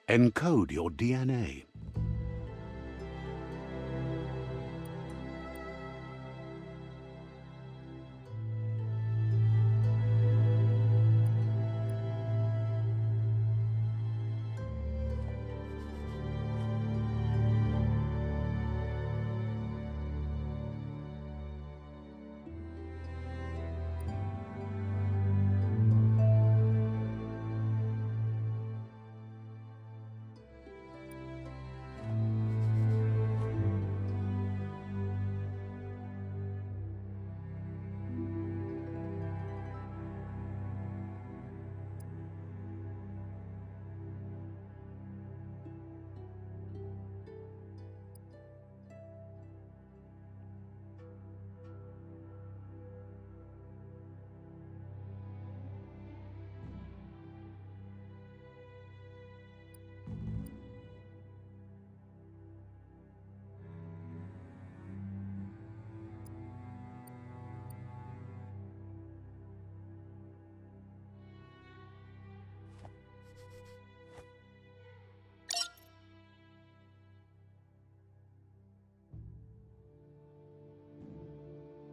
Encode your DNA.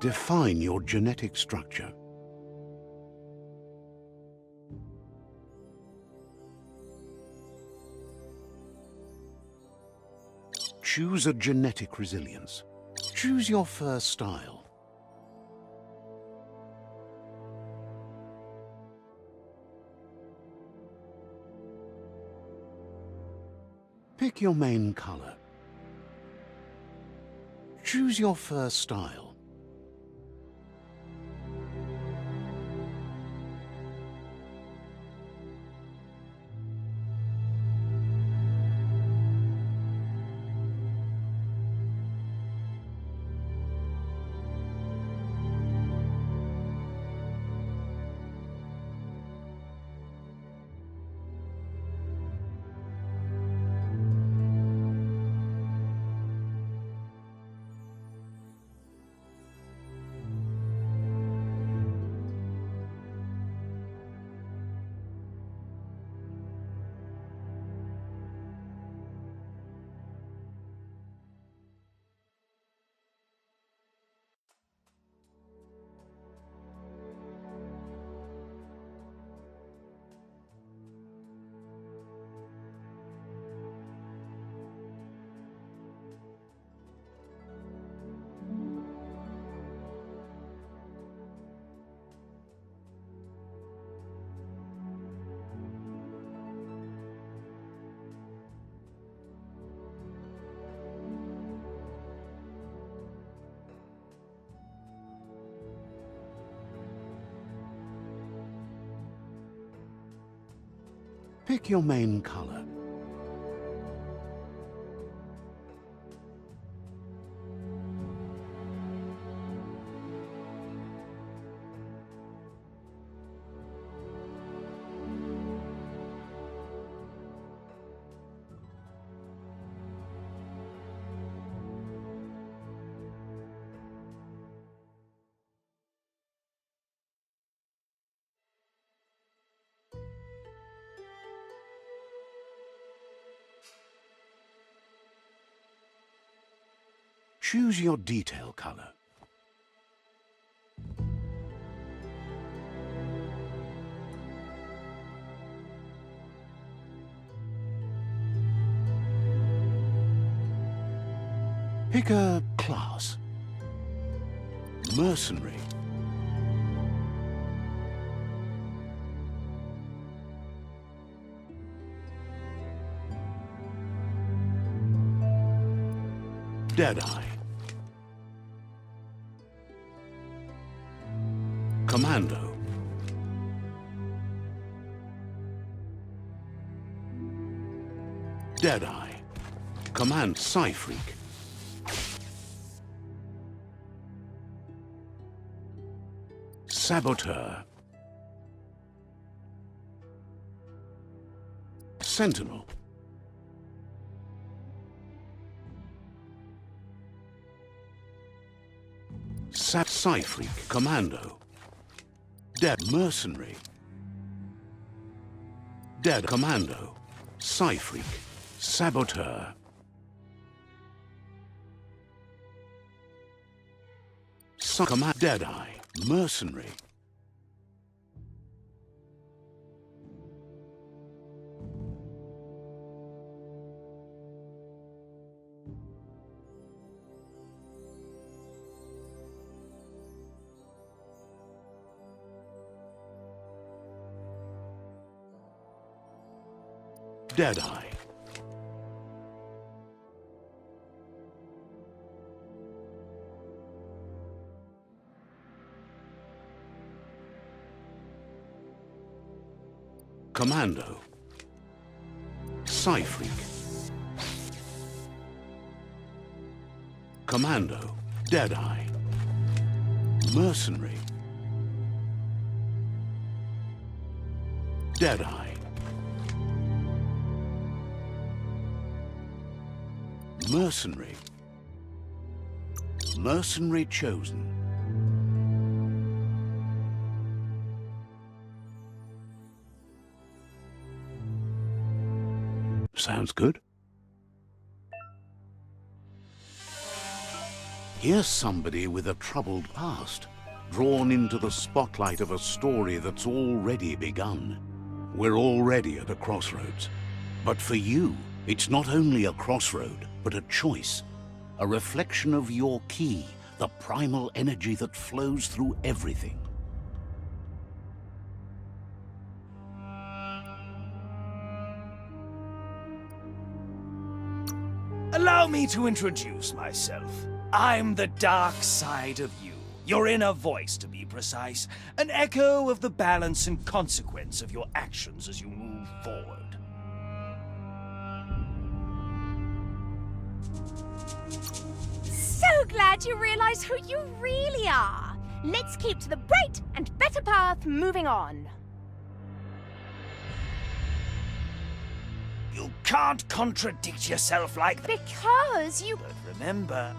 Define your genetic structure. Choose a genetic resilience. Choose your fur style. Pick your main color. Choose your fur style. Pick your main color. Choose your detail color. Pick a class. Mercenary. Deadeye. Commando. Deadeye. Command psi-freak. Saboteur. Sentinel. Psi-freak. Commando. Dead Mercenary. Dead Commando. psi-freak, saboteur. Commando, Deadeye, Mercenary. Deadeye. Commando. Psi-freak. Commando. Deadeye. Mercenary. Deadeye. Mercenary. Mercenary chosen. Sounds good. Here's somebody with a troubled past, drawn into the spotlight of a story that's already begun. We're already at a crossroads. But for you, it's not only a crossroad, but a choice. A reflection of your key, the primal energy that flows through everything. Allow me to introduce myself. I'm the dark side of you. Your inner voice, to be precise. An echo of the balance and consequence of your actions as you move forward. So glad you realize who you really are. Let's keep to the bright and better path moving on. You can't contradict yourself like that. Because you... But remember...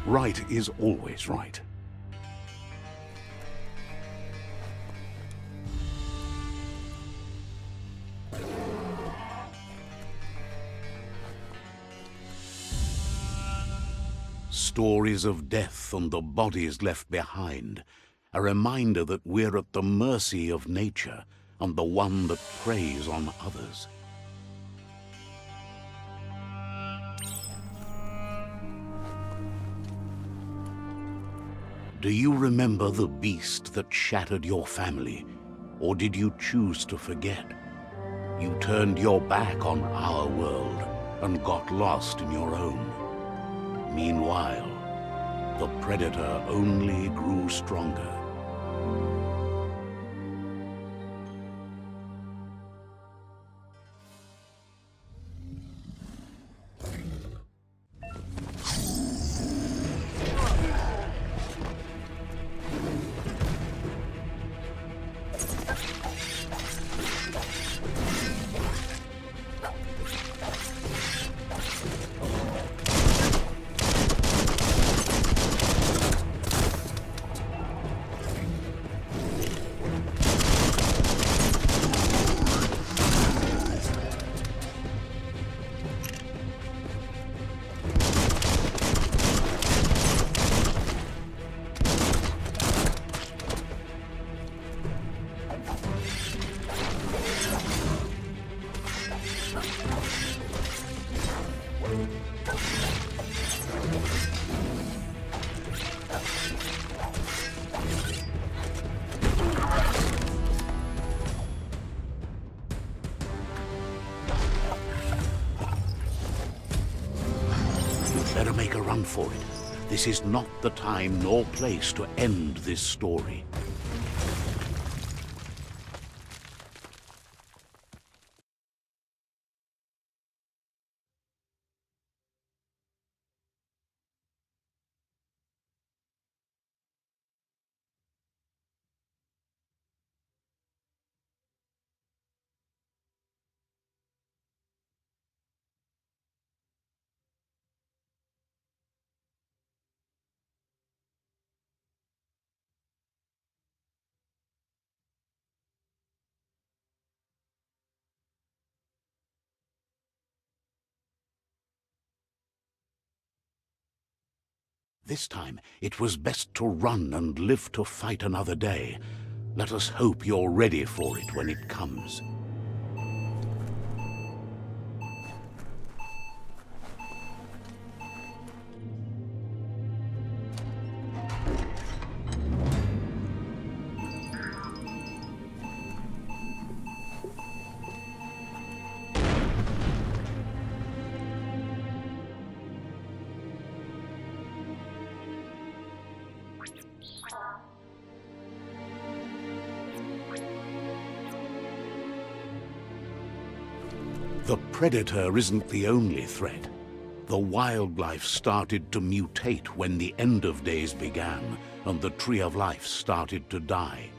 Right is always right. Stories of death and the bodies left behind, a reminder that we're at the mercy of nature and the one that preys on others. Do you remember the beast that shattered your family, or did you choose to forget? You turned your back on our world and got lost in your own. Meanwhile, the predator only grew stronger. Better make a run for it. This is not the time nor place to end this story. This time, it was best to run and live to fight another day. Let us hope you're ready for it when it comes. The predator isn't the only threat. The wildlife started to mutate when the end of days began, and the tree of life started to die.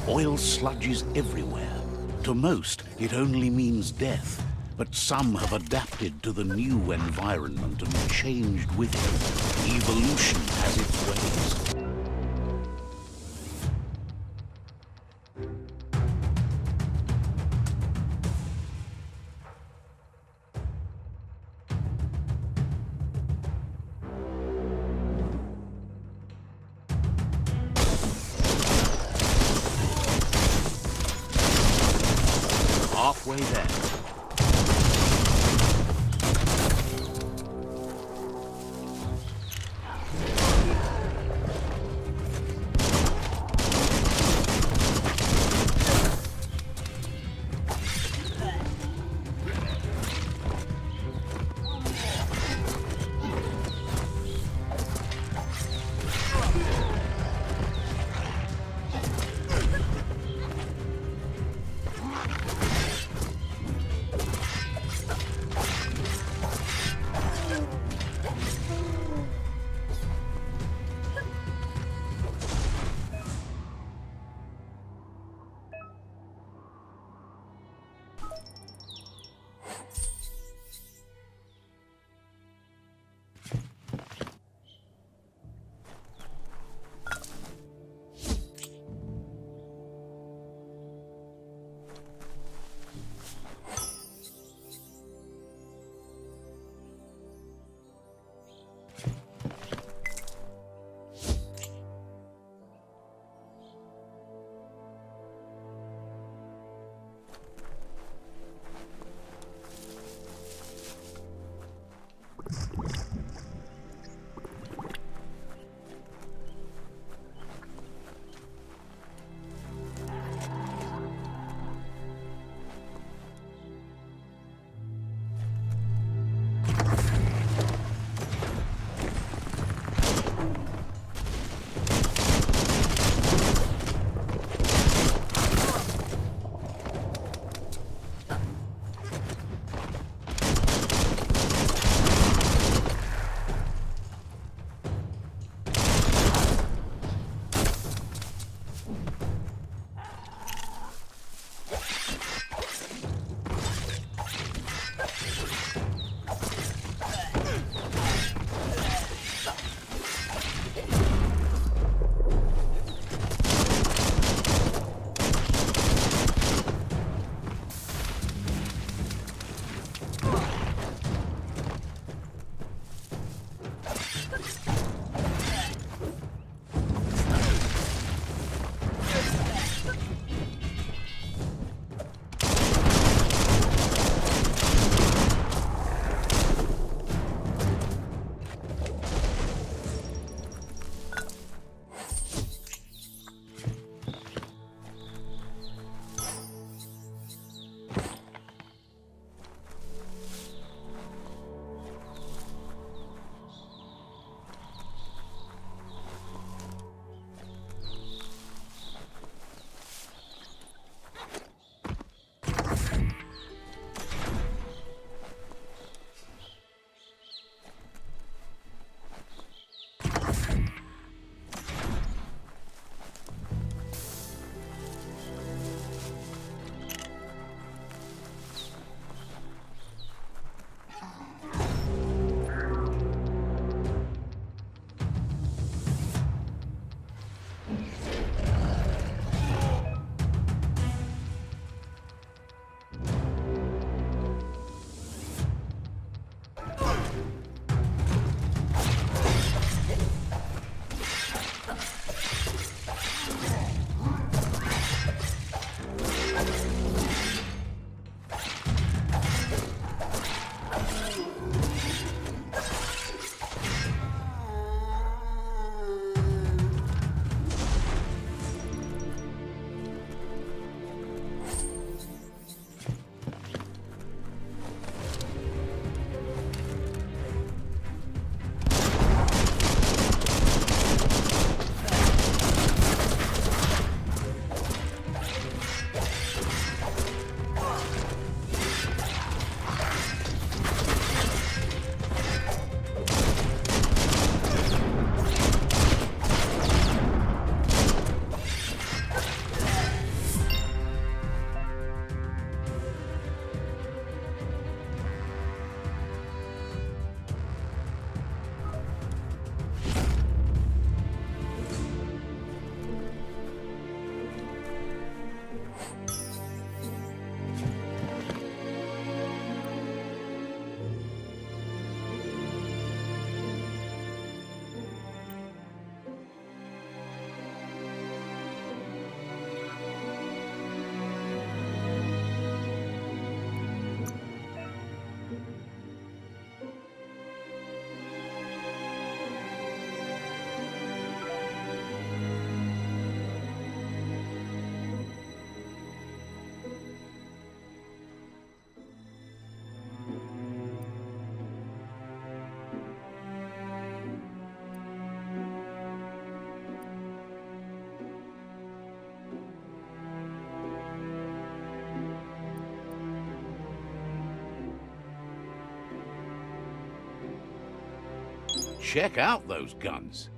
Oil sludges everywhere. To most, it only means death, but some have adapted to the new environment and changed with it. Evolution has its ways. way there. Check out those guns.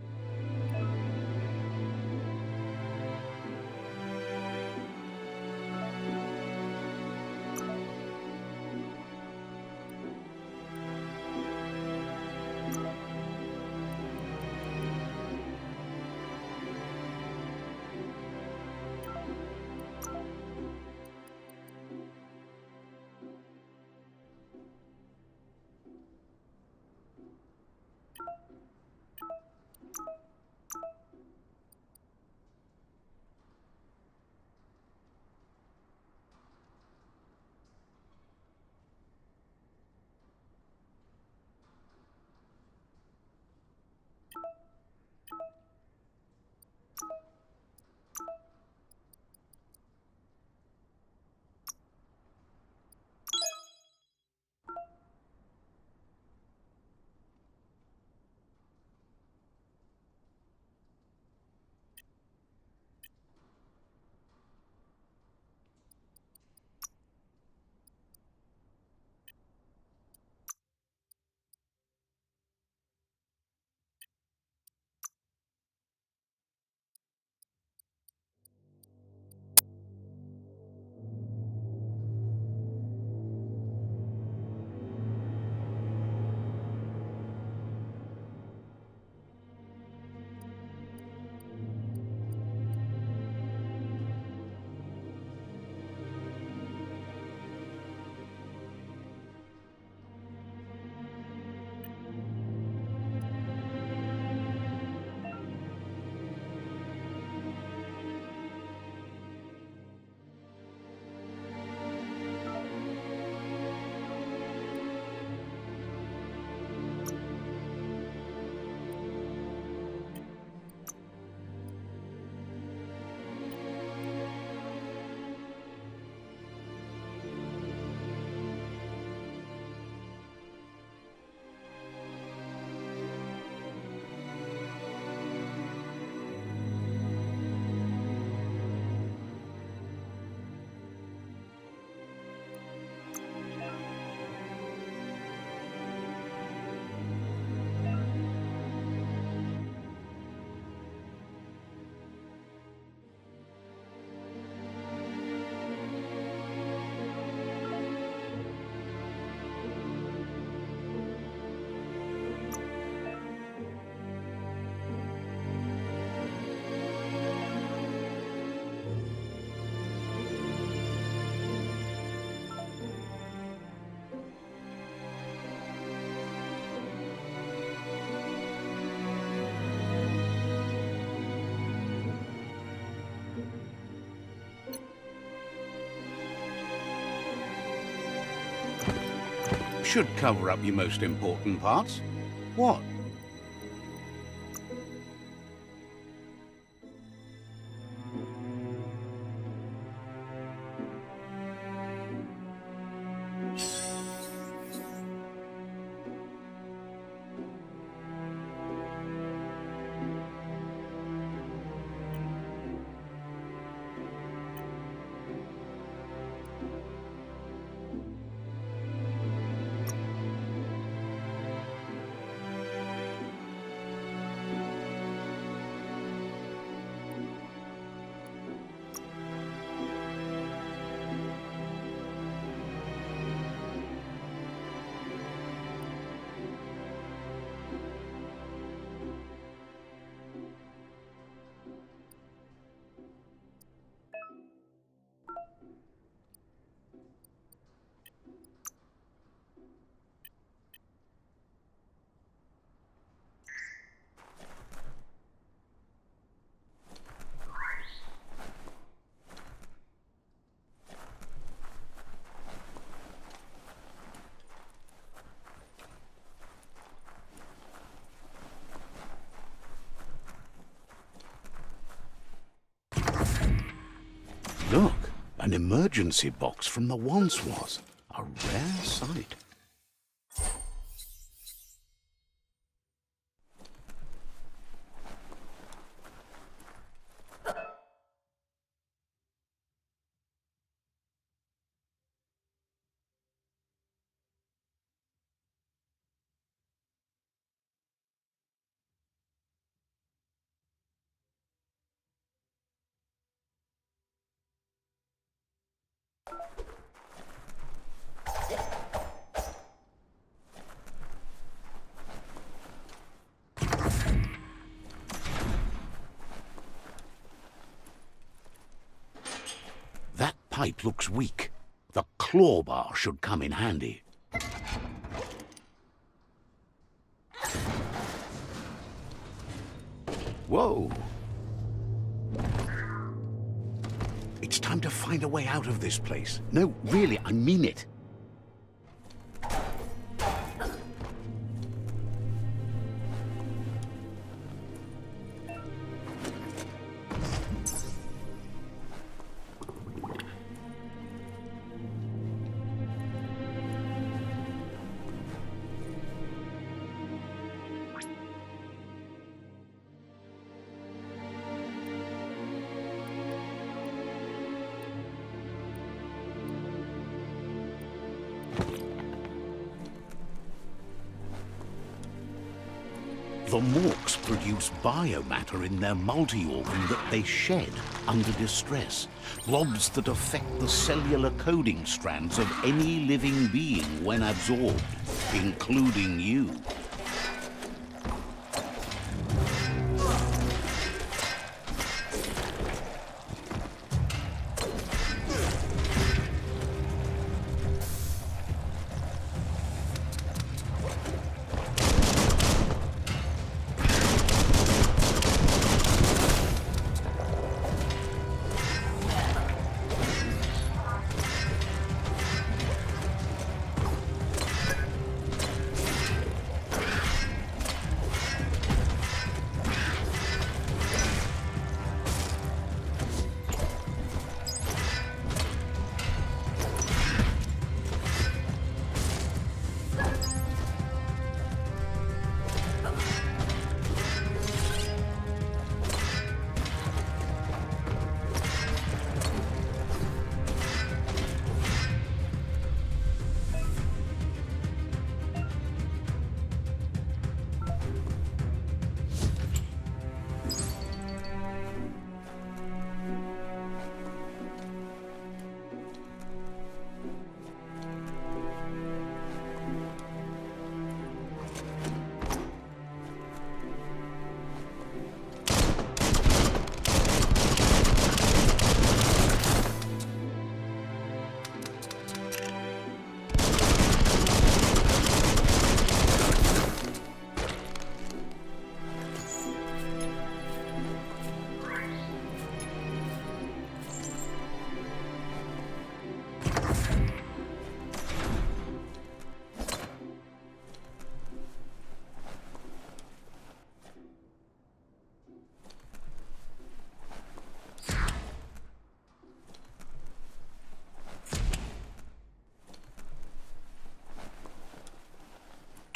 Should cover up your most important parts. What? Look, an emergency box from the once was. A rare sight. pipe looks weak. The claw bar should come in handy. Whoa! It's time to find a way out of this place. No, really, I mean it. The Morks produce biomatter in their multi-organ that they shed under distress. Blobs that affect the cellular coding strands of any living being when absorbed, including you.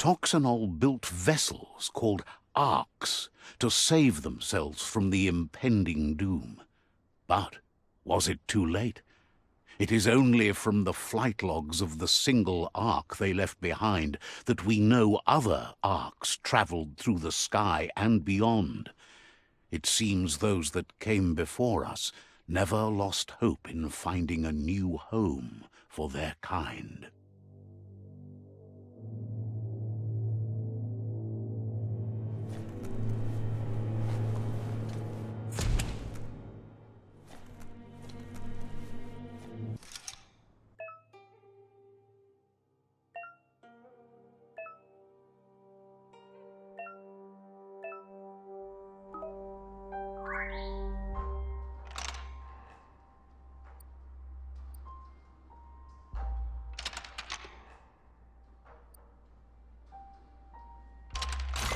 Toxanol built vessels called arks to save themselves from the impending doom. But was it too late? It is only from the flight logs of the single ark they left behind that we know other arks traveled through the sky and beyond. It seems those that came before us never lost hope in finding a new home for their kind.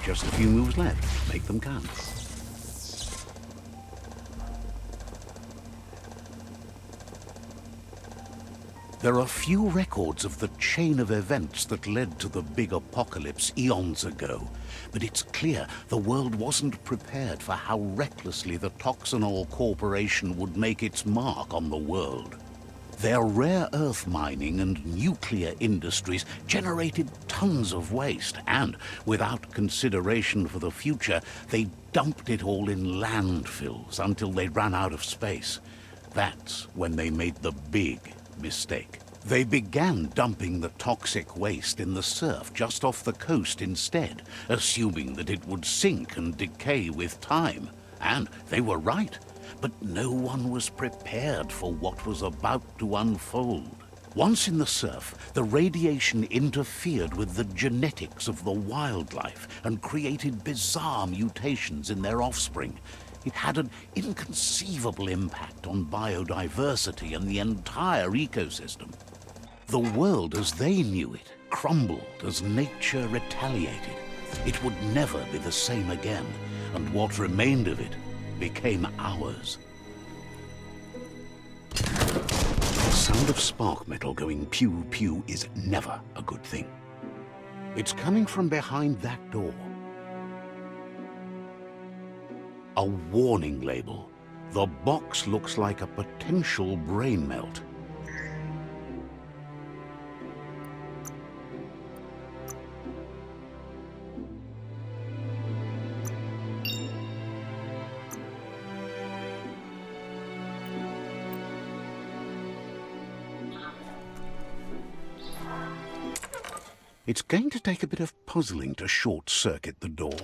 Just a few moves left. Make them count. There are few records of the chain of events that led to the big apocalypse eons ago, but it's clear the world wasn't prepared for how recklessly the Toxanol Corporation would make its mark on the world. Their rare earth mining and nuclear industries generated tons of waste, and without consideration for the future, they dumped it all in landfills until they ran out of space. That's when they made the big mistake. They began dumping the toxic waste in the surf just off the coast instead, assuming that it would sink and decay with time. And they were right. But no one was prepared for what was about to unfold. Once in the surf, the radiation interfered with the genetics of the wildlife and created bizarre mutations in their offspring. It had an inconceivable impact on biodiversity and the entire ecosystem. The world as they knew it crumbled as nature retaliated. It would never be the same again, and what remained of it became ours. The sound of spark metal going pew-pew is never a good thing. It's coming from behind that door. A warning label. The box looks like a potential brain melt. It's going to take a bit of puzzling to short-circuit the door.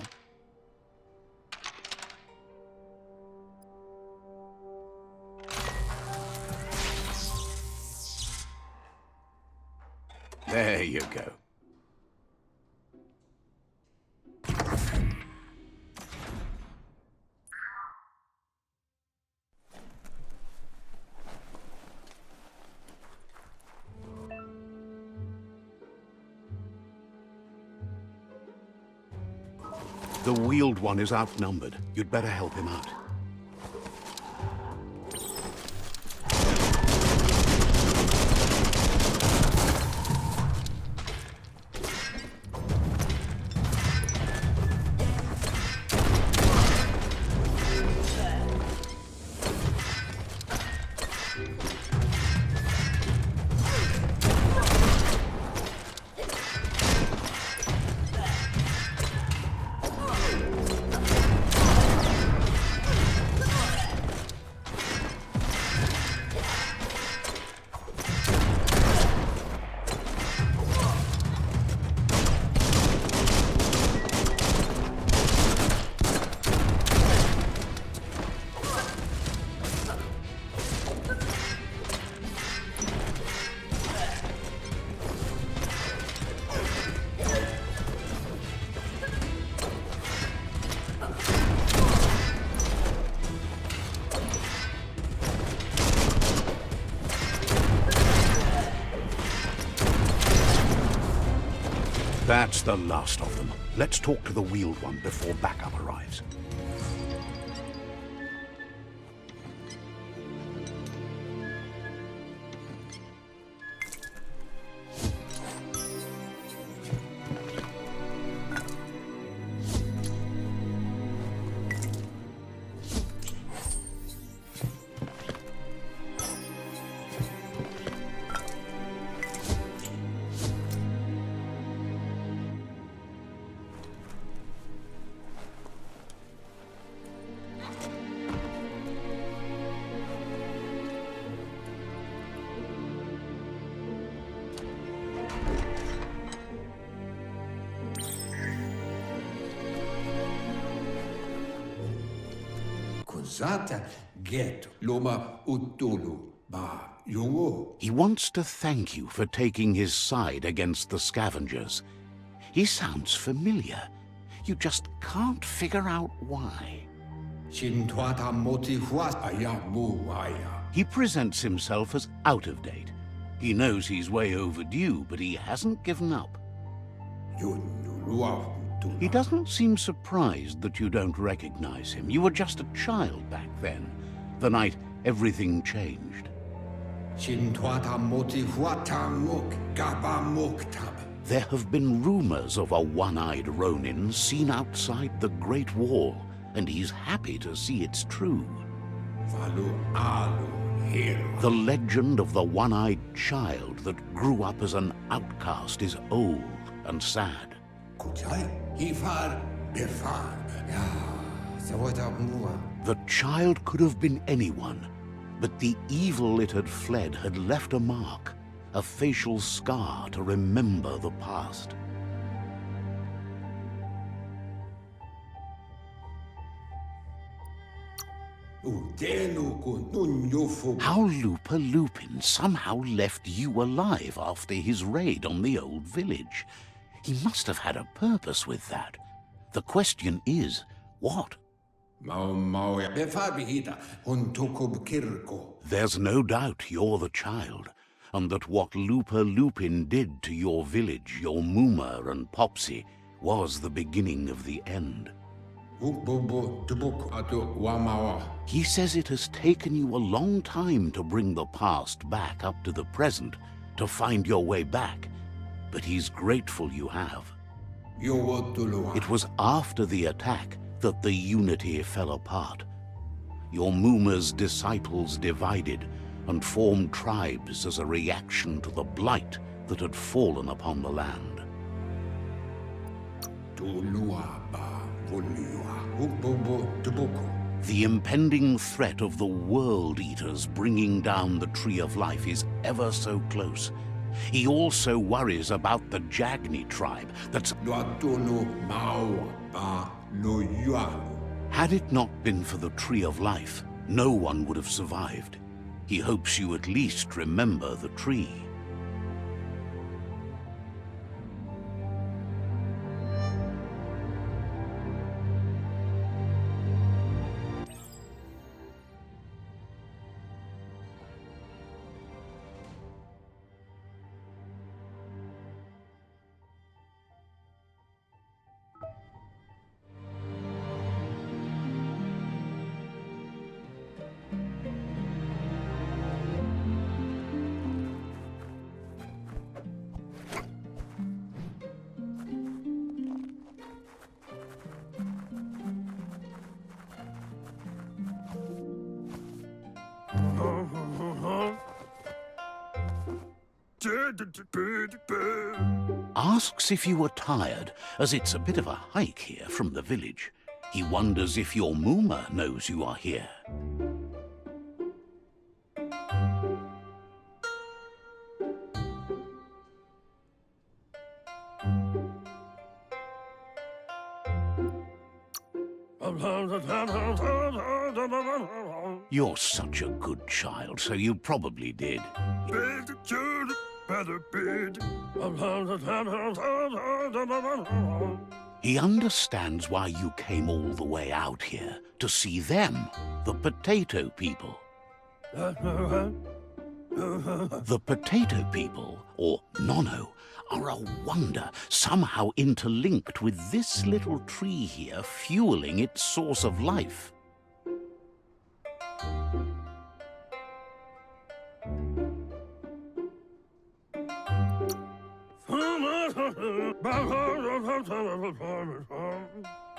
There you go. The wheeled one is outnumbered. You'd better help him out. That's the last of them. Let's talk to the wheeled one before backup arrives. Get Loma Utulu Ba Yungo. He wants to thank you for taking his side against the scavengers. He sounds familiar. You just can't figure out why. Shintuata Motihuas Ayamuaya. He presents himself as out of date. He knows he's way overdue, but he hasn't given up. He doesn't seem surprised that you don't recognize him. You were just a child back then, the night everything changed. There have been rumors of a one-eyed Ronin seen outside the Great Wall, and he's happy to see it's true. The legend of the one-eyed child that grew up as an outcast is old and sad. The child could have been anyone, but the evil it had fled had left a mark, a facial scar to remember the past. Utelu ko nunyofo. How Looper Lupin somehow left you alive after his raid on the old village. He must have had a purpose with that. The question is, what? Mau befabihita huntukub kirko. There's no doubt you're the child, and that what Looper Lupin did to your village, your Muma and Popsy, was the beginning of the end. Ukbobo tubuk atu wamawa. He says it has taken you a long time to bring the past back up to the present, to find your way back, but he's grateful you have. It was after the attack that the unity fell apart. Your Muma's disciples divided and formed tribes as a reaction to the blight that had fallen upon the land. The impending threat of the World Eaters bringing down the Tree of Life is ever so close. He also worries about the Jagni tribe that's... Had it not been for the Tree of Life, no one would have survived. He hopes you at least remember the tree. Asks if you were tired, as it's a bit of a hike here from the village. He wonders if your Muma knows you are here. You're such a good child, so you probably did. He understands why you came all the way out here, to see them, the potato people. The potato people, or Nono, are a wonder, somehow interlinked with this little tree here, fueling its source of life.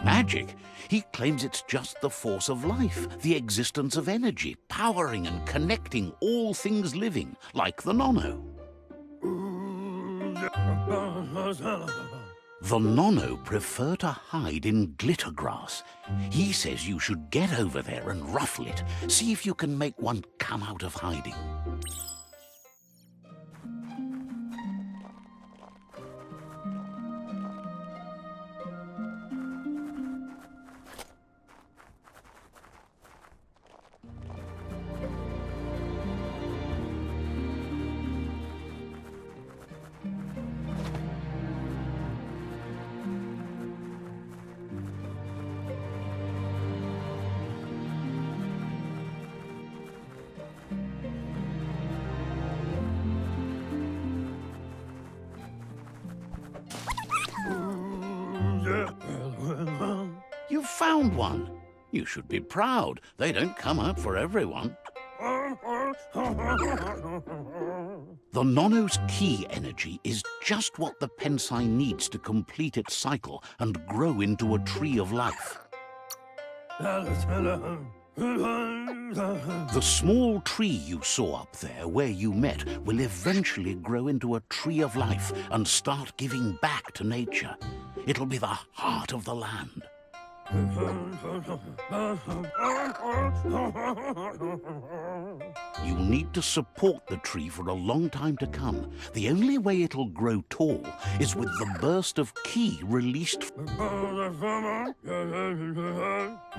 Magic? He claims it's just the force of life, the existence of energy, powering and connecting all things living, like the Nono. The Nono prefer to hide in glitter grass. He says you should get over there and ruffle it. See if you can make one come out of hiding. You found one. You should be proud. They don't come out for everyone. The Nono's key energy is just what the Pensai needs to complete its cycle and grow into a tree of life. The small tree you saw up there where you met will eventually grow into a tree of life and start giving back to nature. It'll be the heart of the land. You'll need to support the tree for a long time to come. The only way it'll grow tall is with the burst of ki released.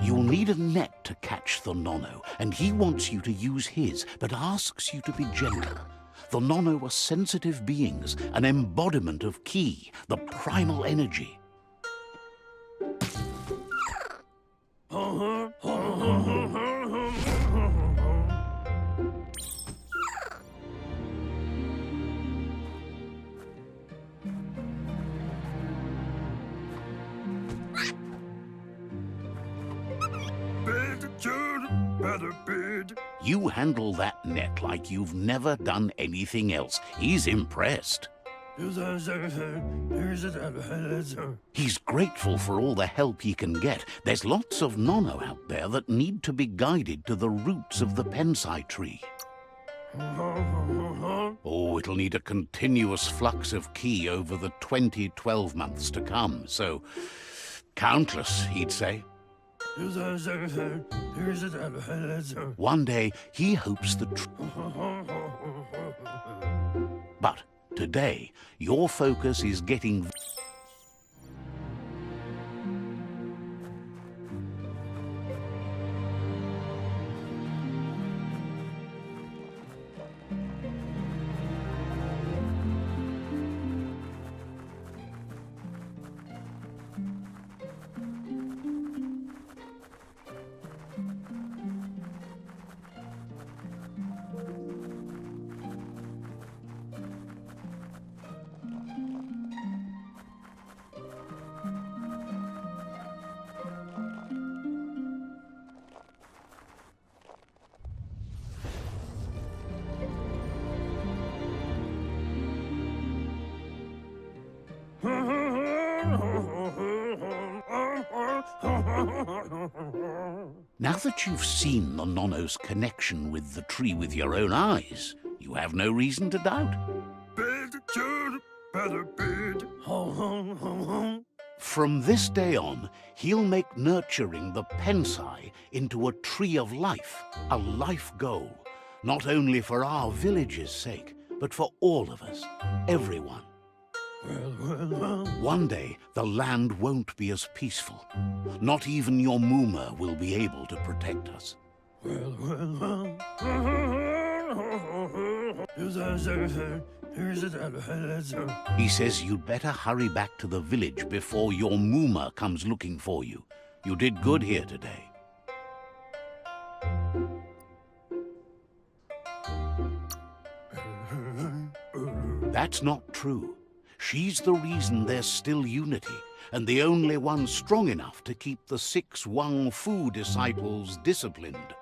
You'll need a net to catch the nono, and he wants you to use his, but asks you to be gentle. The nono are sensitive beings, an embodiment of ki, the primal energy. You handle that net like you've never done anything else. He's impressed. He's grateful for all the help he can get. There's lots of nono out there that need to be guided to the roots of the psi tree. Oh, it'll need a continuous flux of ki over the 12 months to come, so countless, he'd say. One day, he hopes the But today, your focus is getting... Now that you've seen the nono's connection with the tree with your own eyes, you have no reason to doubt. From this day on, he'll make nurturing the psi into a tree of life, a life goal, not only for our village's sake, but for all of us, everyone. One day, the land won't be as peaceful. Not even your Muma will be able to protect us. He says you'd better hurry back to the village before your Muma comes looking for you. You did good here today. That's not true. She's the reason there's still unity, and the only one strong enough to keep the 6 Wang Fu disciples disciplined.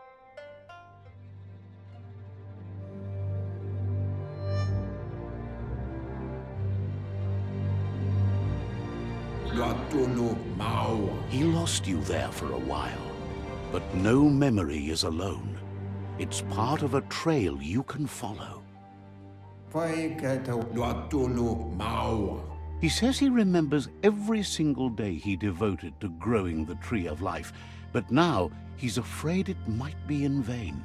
He lost you there for a while, but no memory is alone. It's part of a trail you can follow. He says he remembers every single day he devoted to growing the tree of life, but now he's afraid it might be in vain.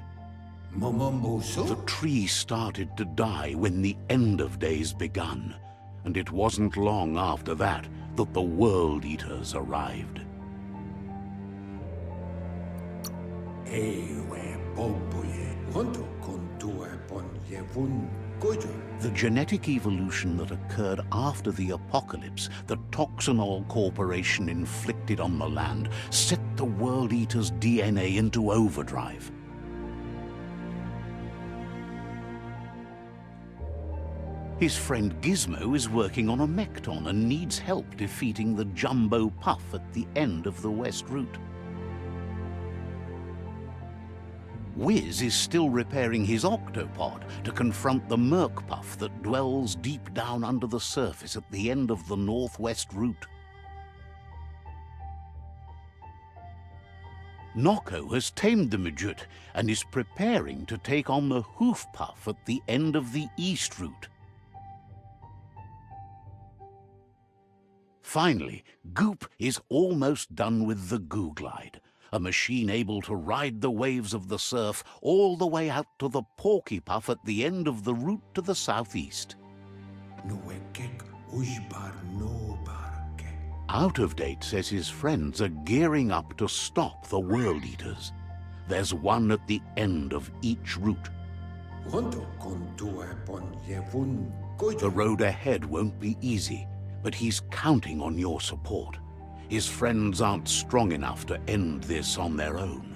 The tree started to die when the end of days begun, and it wasn't long after that that the World Eaters arrived. The genetic evolution that occurred after the apocalypse that Toxanol Corporation inflicted on the land set the World Eater's DNA into overdrive. His friend Gizmo is working on a Mekton and needs help defeating the Jumbo Puff at the end of the West Route. Wiz is still repairing his octopod to confront the Merc Puff that dwells deep down under the surface at the end of the Northwest Route. Noko has tamed the Mutate and is preparing to take on the Hoof Puff at the end of the East Route. Finally, Goop is almost done with the Goo Glide. a machine able to ride the waves of the surf all the way out to the Porky Puff at the end of the route to the southeast. Nuekek Ujbar no barke. Out of Date says his friends are gearing up to stop the World Eaters. There's one at the end of each route. Honto kontue pon yevun The road ahead won't be easy, but he's counting on your support. His friends aren't strong enough to end this on their own.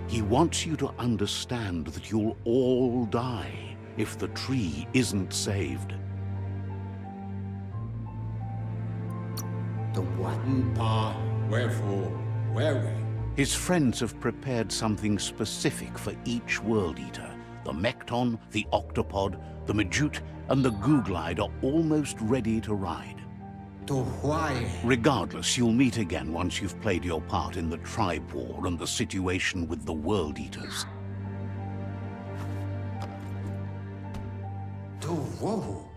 He wants you to understand that you'll all die if the tree isn't saved. The Watan Pa, wherefore, where we? His friends have prepared something specific for each World Eater. The Mekton, the Octopod, the Majute, and the Googlide are almost ready to ride. To why? Regardless, you'll meet again once you've played your part in the tribe war and the situation with the World Eaters. To woe.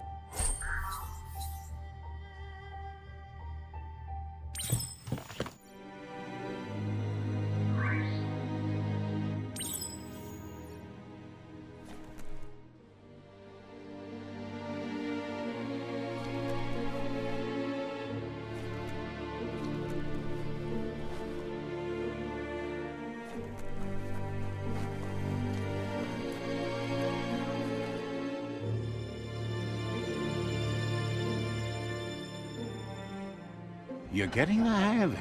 You're getting the hang of it.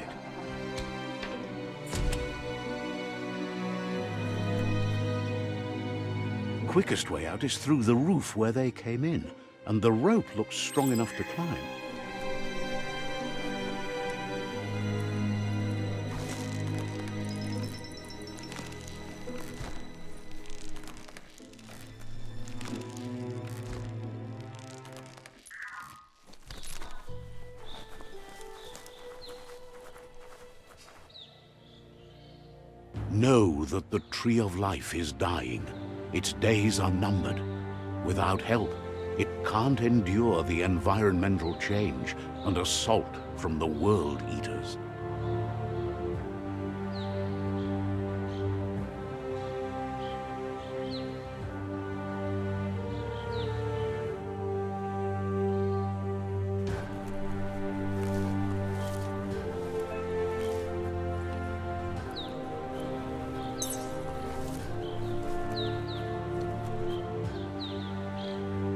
Quickest way out is through the roof where they came in, and the rope looks strong enough to climb. Know that the Tree of Life is dying. Its days are numbered. Without help, it can't endure the environmental change and assault from the World Eaters.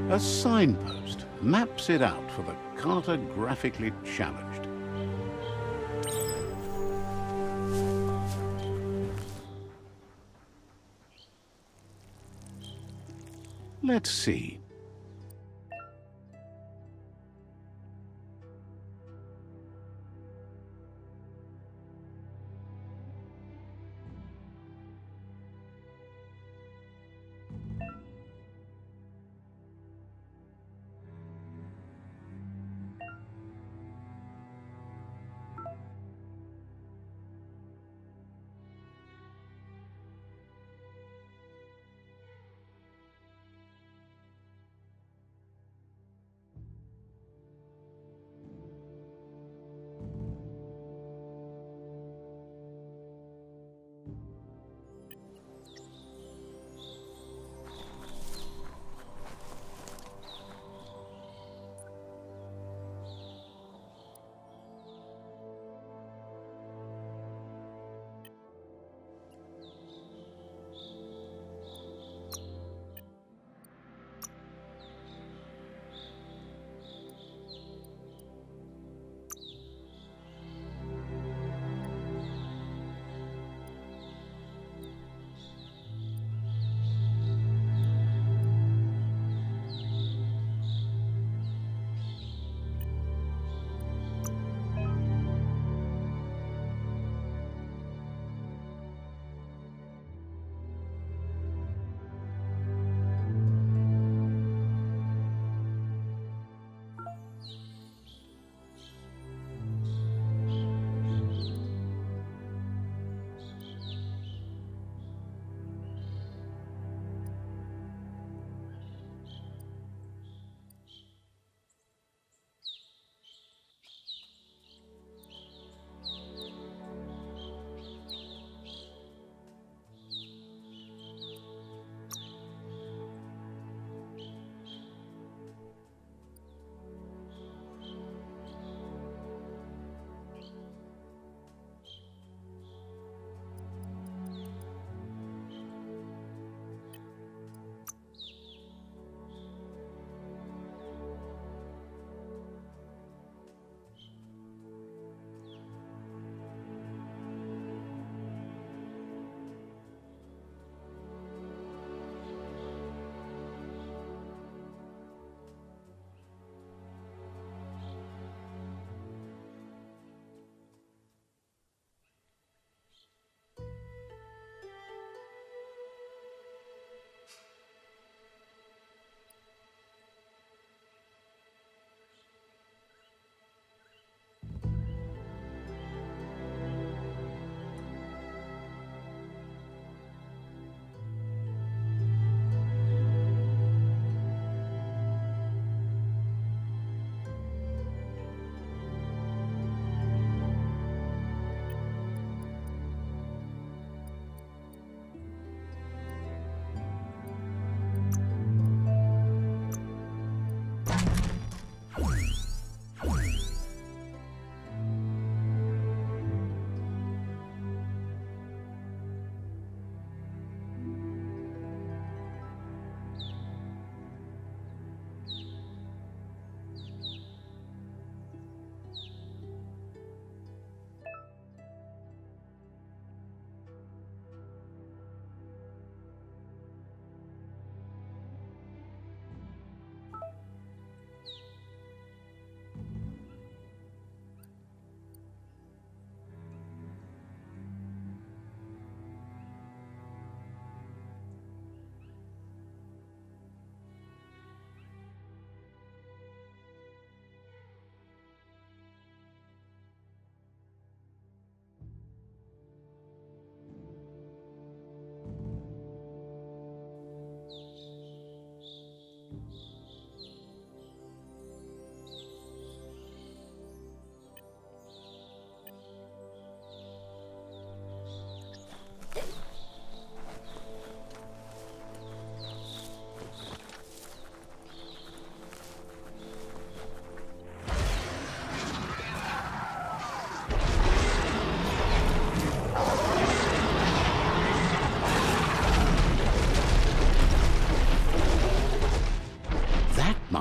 A signpost maps it out for the cartographically challenged. Let's see.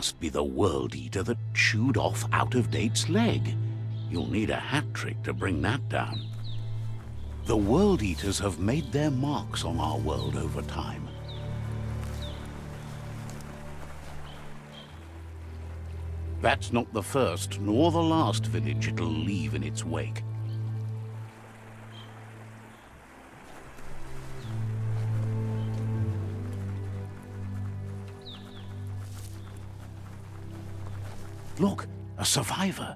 must be the World Eater that chewed off Out-of-Date's leg. You'll need a hat trick to bring that down. The World Eaters have made their marks on our world over time. That's not the first nor the last village it'll leave in its wake. Look, a survivor.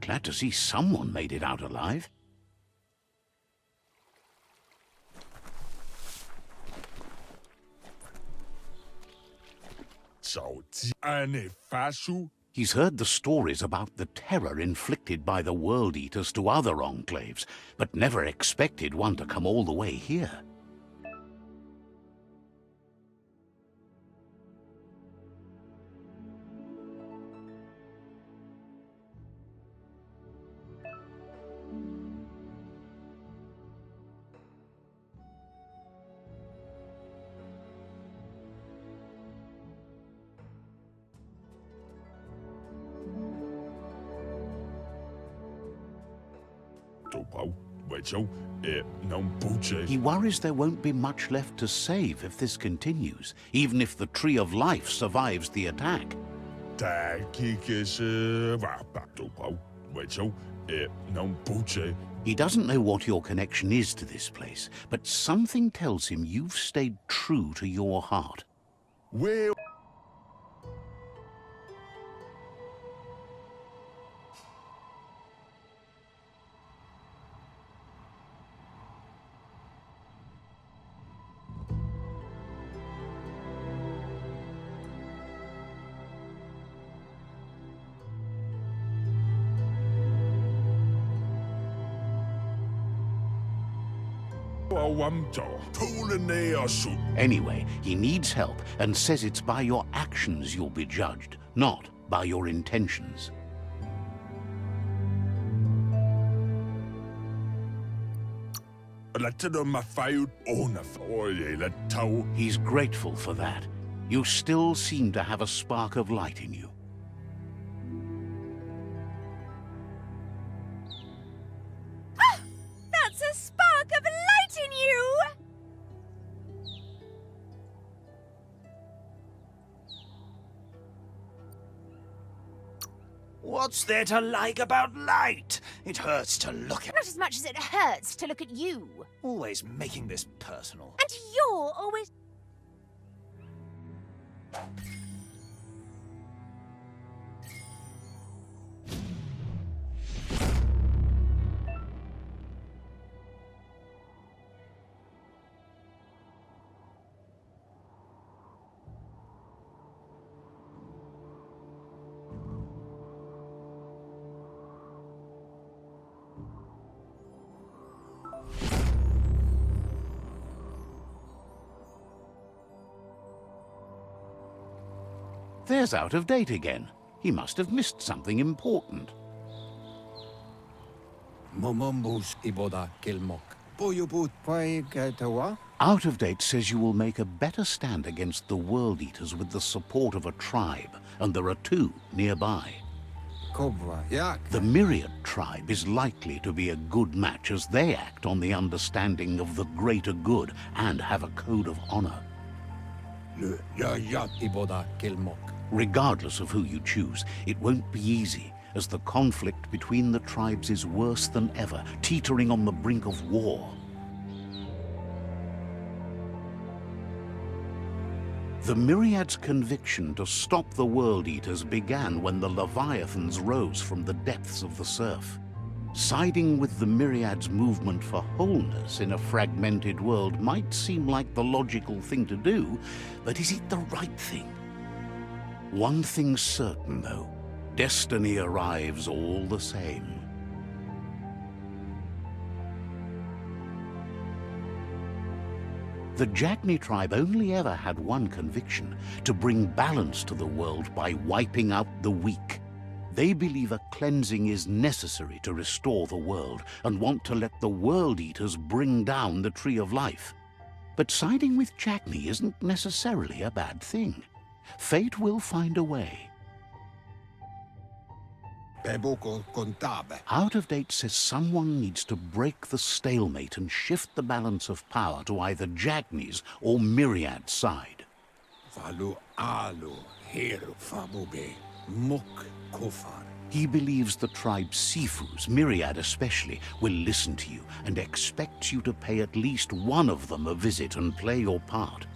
Glad to see someone made it out alive. He's heard the stories about the terror inflicted by the World Eaters to other enclaves, but never expected one to come all the way here. He worries there won't be much left to save if this continues, even if the Tree of Life survives the attack. He doesn't know what your connection is to this place, but something tells him you've stayed true to your heart. Anyway, he needs help and says it's by your actions you'll be judged, not by your intentions. He's grateful for that. You still seem to have a spark of light in you. That's a spark of light in you! What's there to like about light? It hurts to look at. Not as much as it hurts to look at you. Always making this personal. And you're always... There's Out of Date again. He must have missed something important. Out of Date says you will make a better stand against the World Eaters with the support of a tribe, and there are two nearby. The Myriad tribe is likely to be a good match as they act on the understanding of the greater good and have a code of honor. Regardless of who you choose, it won't be easy, as the conflict between the tribes is worse than ever, teetering on the brink of war. The Myriad's conviction to stop the World Eaters began when the Leviathans rose from the depths of the surf. Siding with the Myriad's movement for wholeness in a fragmented world might seem like the logical thing to do, but is it the right thing? One thing's certain, though. Destiny arrives all the same. The Jagni tribe only ever had one conviction: to bring balance to the world by wiping out the weak. They believe a cleansing is necessary to restore the world and want to let the World Eaters bring down the Tree of Life. But siding with Jagni isn't necessarily a bad thing. Fate will find a way. Beboko contabe. Out of Date says someone needs to break the stalemate and shift the balance of power to either Jagni's or Myriad's side. Valu alu heru famube. Muk kofar. He believes the tribe Sifus, Myriad especially, will listen to you and expects you to pay at least one of them a visit and play your part.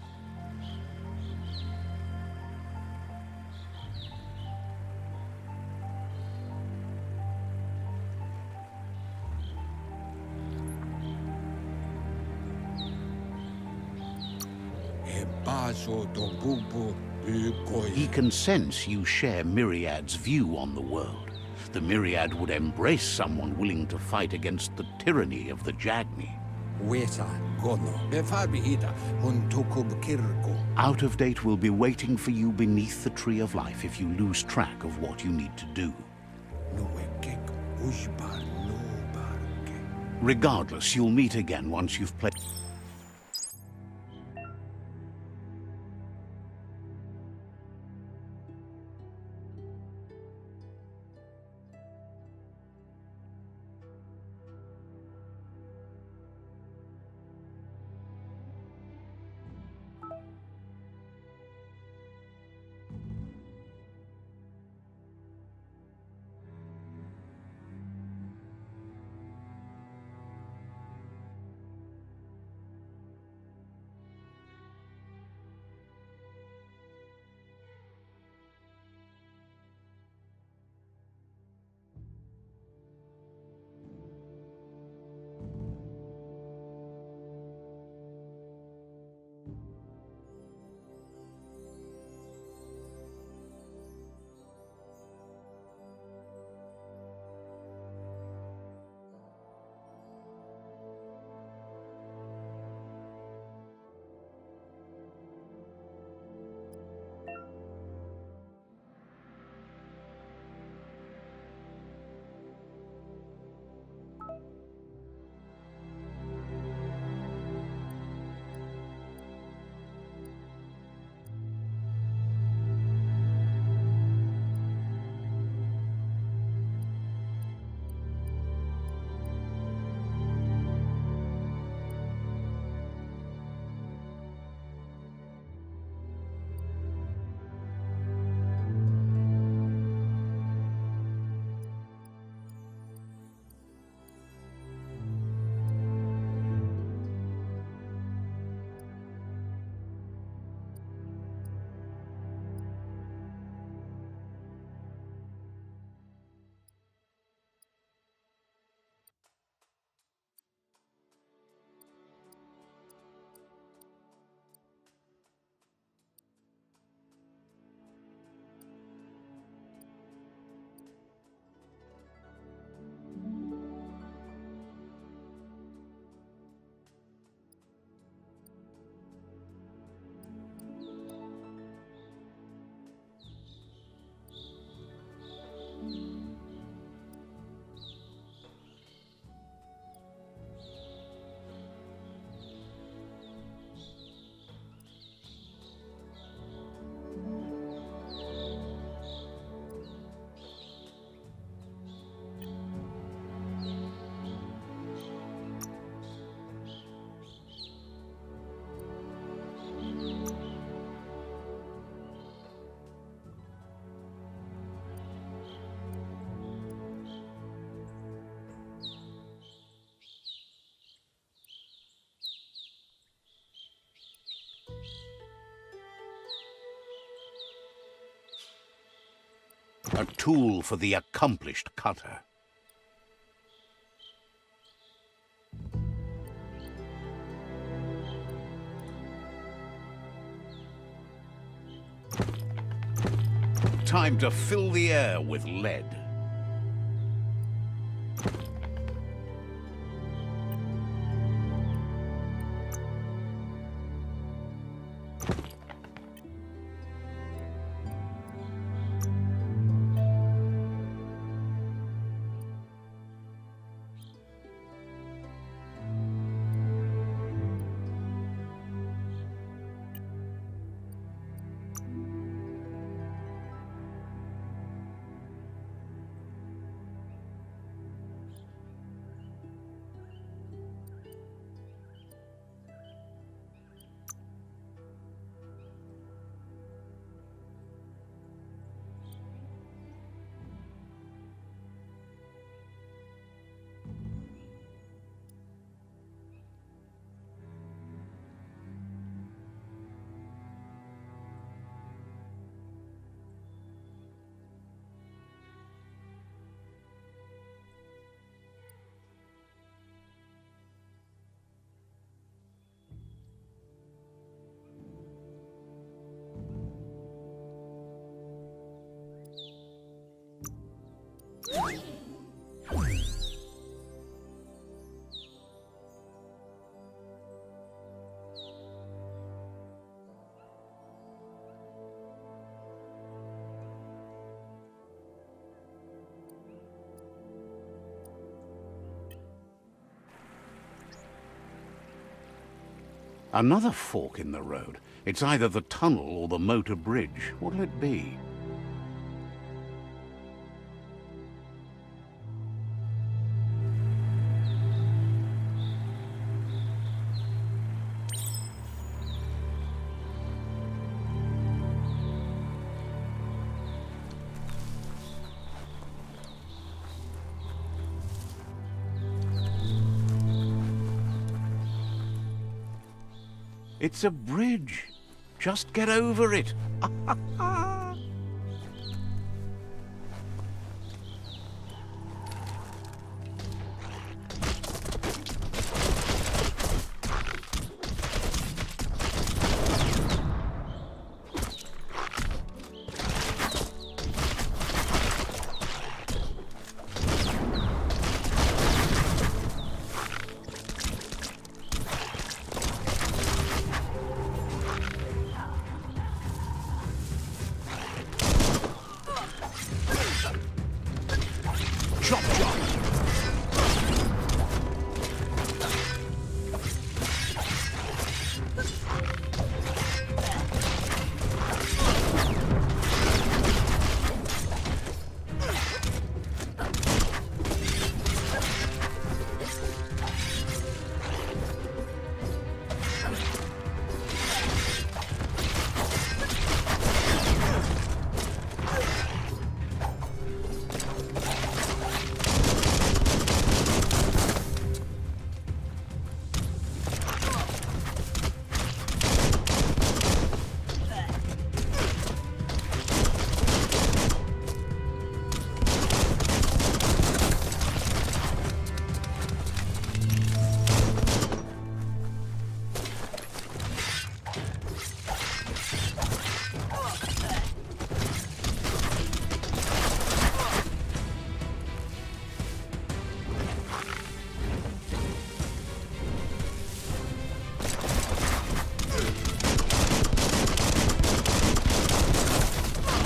Ebaso dombubu ukoi. He can sense you share Myriad's view on the world. The Myriad would embrace someone willing to fight against the tyranny of the Jagni. Weta gono. Befarbihita huntukub kirko. Out of Date will be waiting for you beneath the Tree of Life if you lose track of what you need to do. Nuekek ujbar no barke. Regardless, you'll meet again once you've played. A tool for the accomplished cutter. Time to fill the air with lead. Another fork in the road. It's either the tunnel or the motor bridge. What'll it be? It's a bridge. Just get over it. Chop, chop.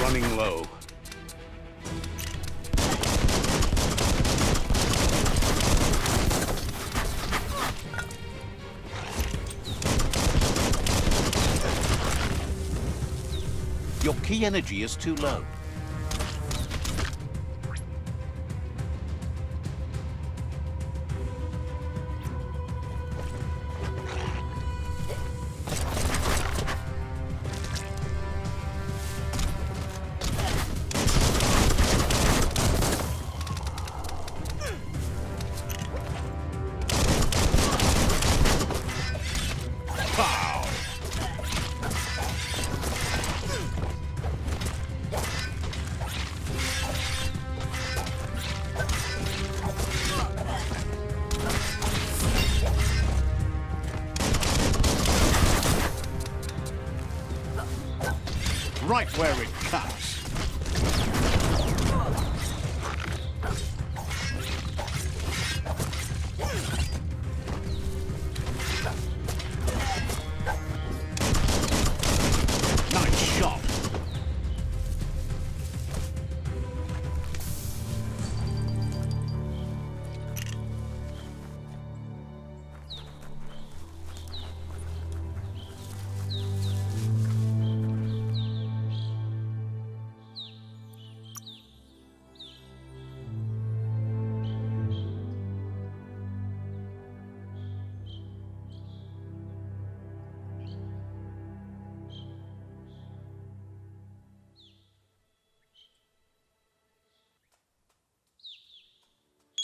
Running low. Your key energy is too low. Right where it cuts. Nice shot.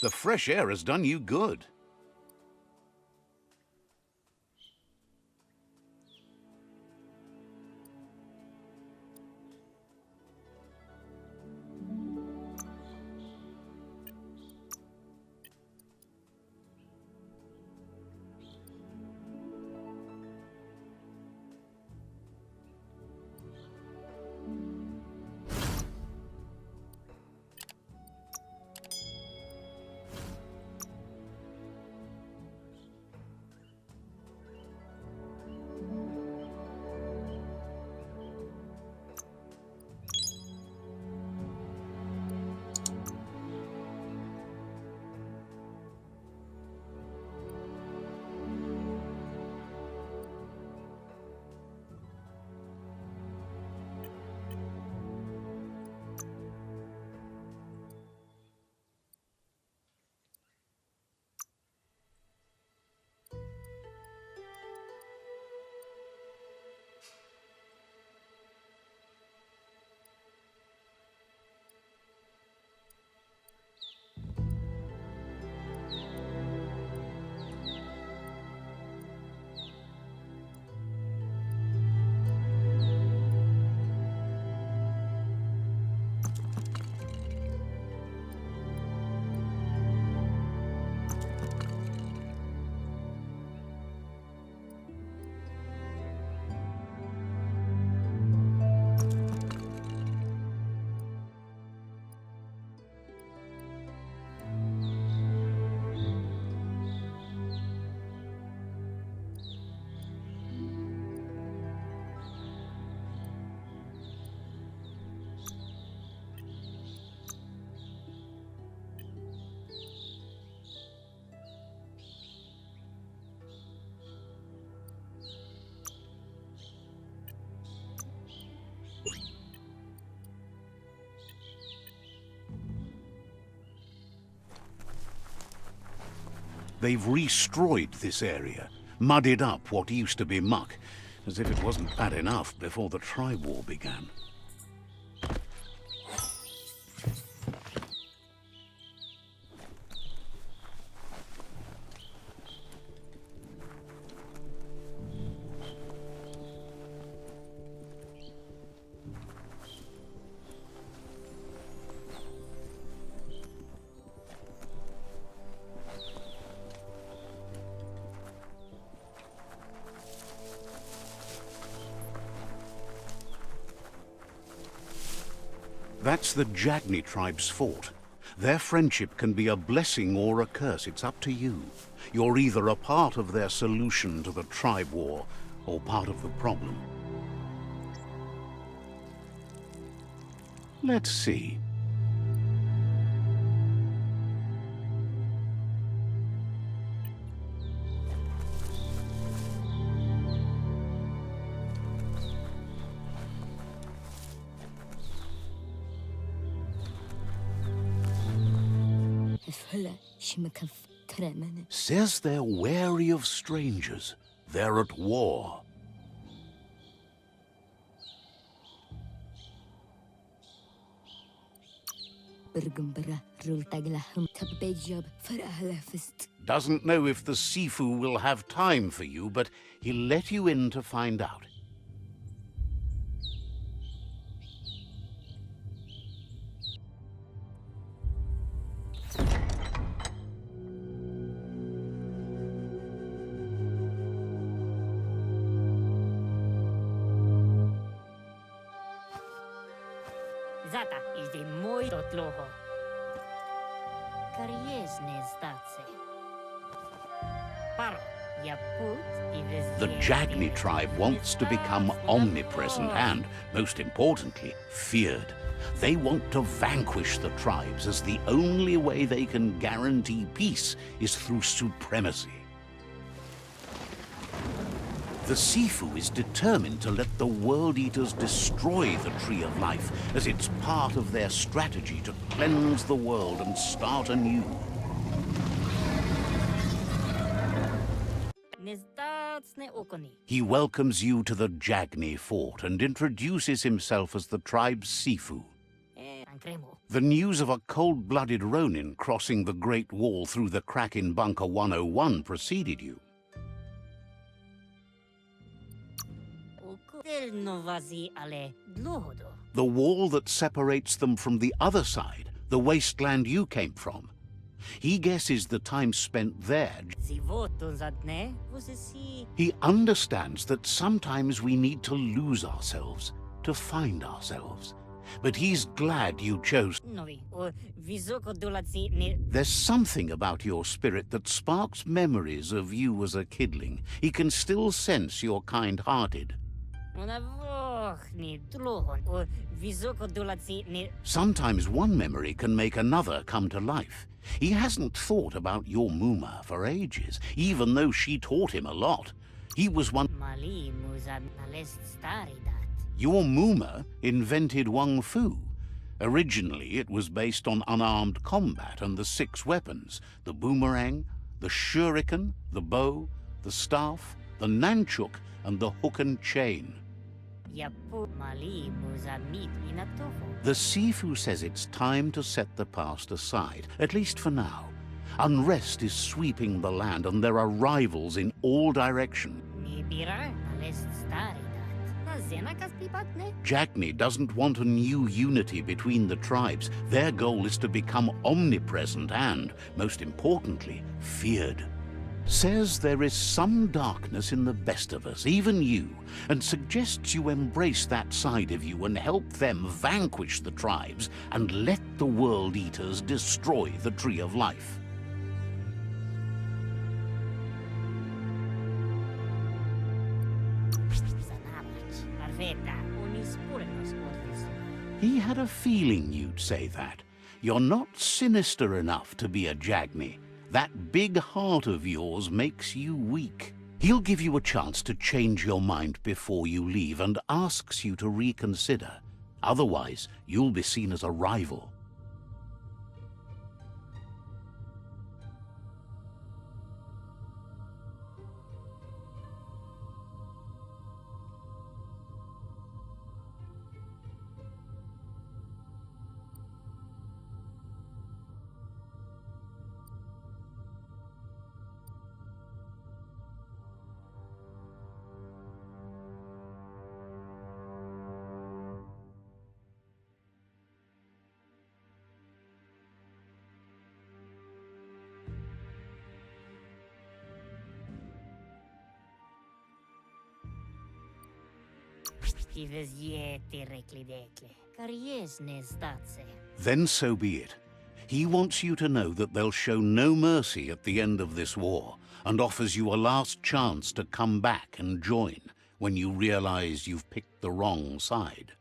The fresh air has done you good. They've destroyed this area, muddied up what used to be muck, as if it wasn't bad enough before the tribe war began. That's the Jagni tribe's fort. Their friendship can be a blessing or a curse. It's up to you. You're either a part of their solution to the tribe war or part of the problem. Let's see. Says they're wary of strangers. They're at war. Doesn't know if the Sifu will have time for you, but he'll let you in to find out. Zata is de moi tot loho. Kariesne stace. Paro, ya put The Jagni tribe wants to become omnipresent and, most importantly, feared. They want to vanquish the tribes, as the only way they can guarantee peace is through supremacy. The Sifu is determined to let the World Eaters destroy the Tree of Life, as it's part of their strategy to cleanse the world and start anew. He welcomes you to the Jagni fort and introduces himself as the tribe's Sifu. The news of a cold-blooded Ronin crossing the Great Wall through the crack in Bunker 101 preceded you. The wall that separates them from the other side, the wasteland you came from. He guesses the time spent there. He understands that sometimes we need to lose ourselves to find ourselves. But he's glad you chose. There's something about your spirit that sparks memories of you as a kidling. He can still sense you're kind-hearted. Sometimes one memory can make another come to life. He hasn't thought about your Muma for ages, even though she taught him a lot. He was one... Your Muma invented Wung Fu. Originally, it was based on unarmed combat and the 6 weapons: the boomerang, the shuriken, the bow, the staff, the nunchuk, and the hook and chain. The Sifu says it's time to set the past aside, at least for now. Unrest is sweeping the land, and there are rivals in all directions. Jagni doesn't want a new unity between the tribes. Their goal is to become omnipresent and, most importantly, feared. Says there is some darkness in the best of us, even you, and suggests you embrace that side of you and help them vanquish the tribes and let the World Eaters destroy the Tree of Life. He had a feeling you'd say that. You're not sinister enough to be a Jagni. That big heart of yours makes you weak. He'll give you a chance to change your mind before you leave and asks you to reconsider. Otherwise, you'll be seen as a rival. Then so be it. He wants you to know that they'll show no mercy at the end of this war, and offers you a last chance to come back and join when you realize you've picked the wrong side.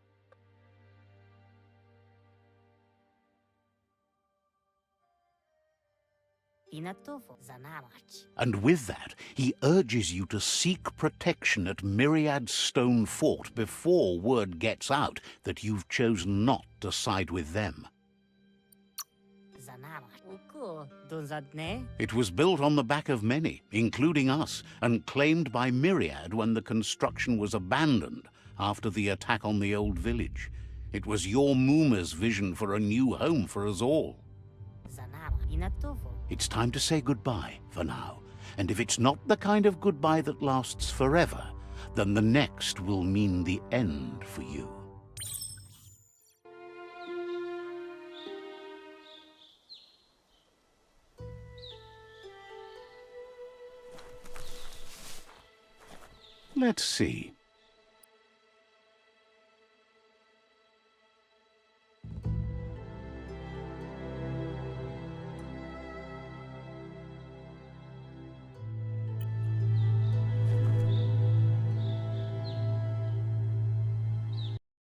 And with that, he urges you to seek protection at Myriad Stone Fort before word gets out that you've chosen not to side with them. It was built on the back of many, including us, and claimed by Myriad when the construction was abandoned after the attack on the old village. It was your Mooma's vision for a new home for us all. It's time to say goodbye for now, and if it's not the kind of goodbye that lasts forever, then the next will mean the end for you. Let's see.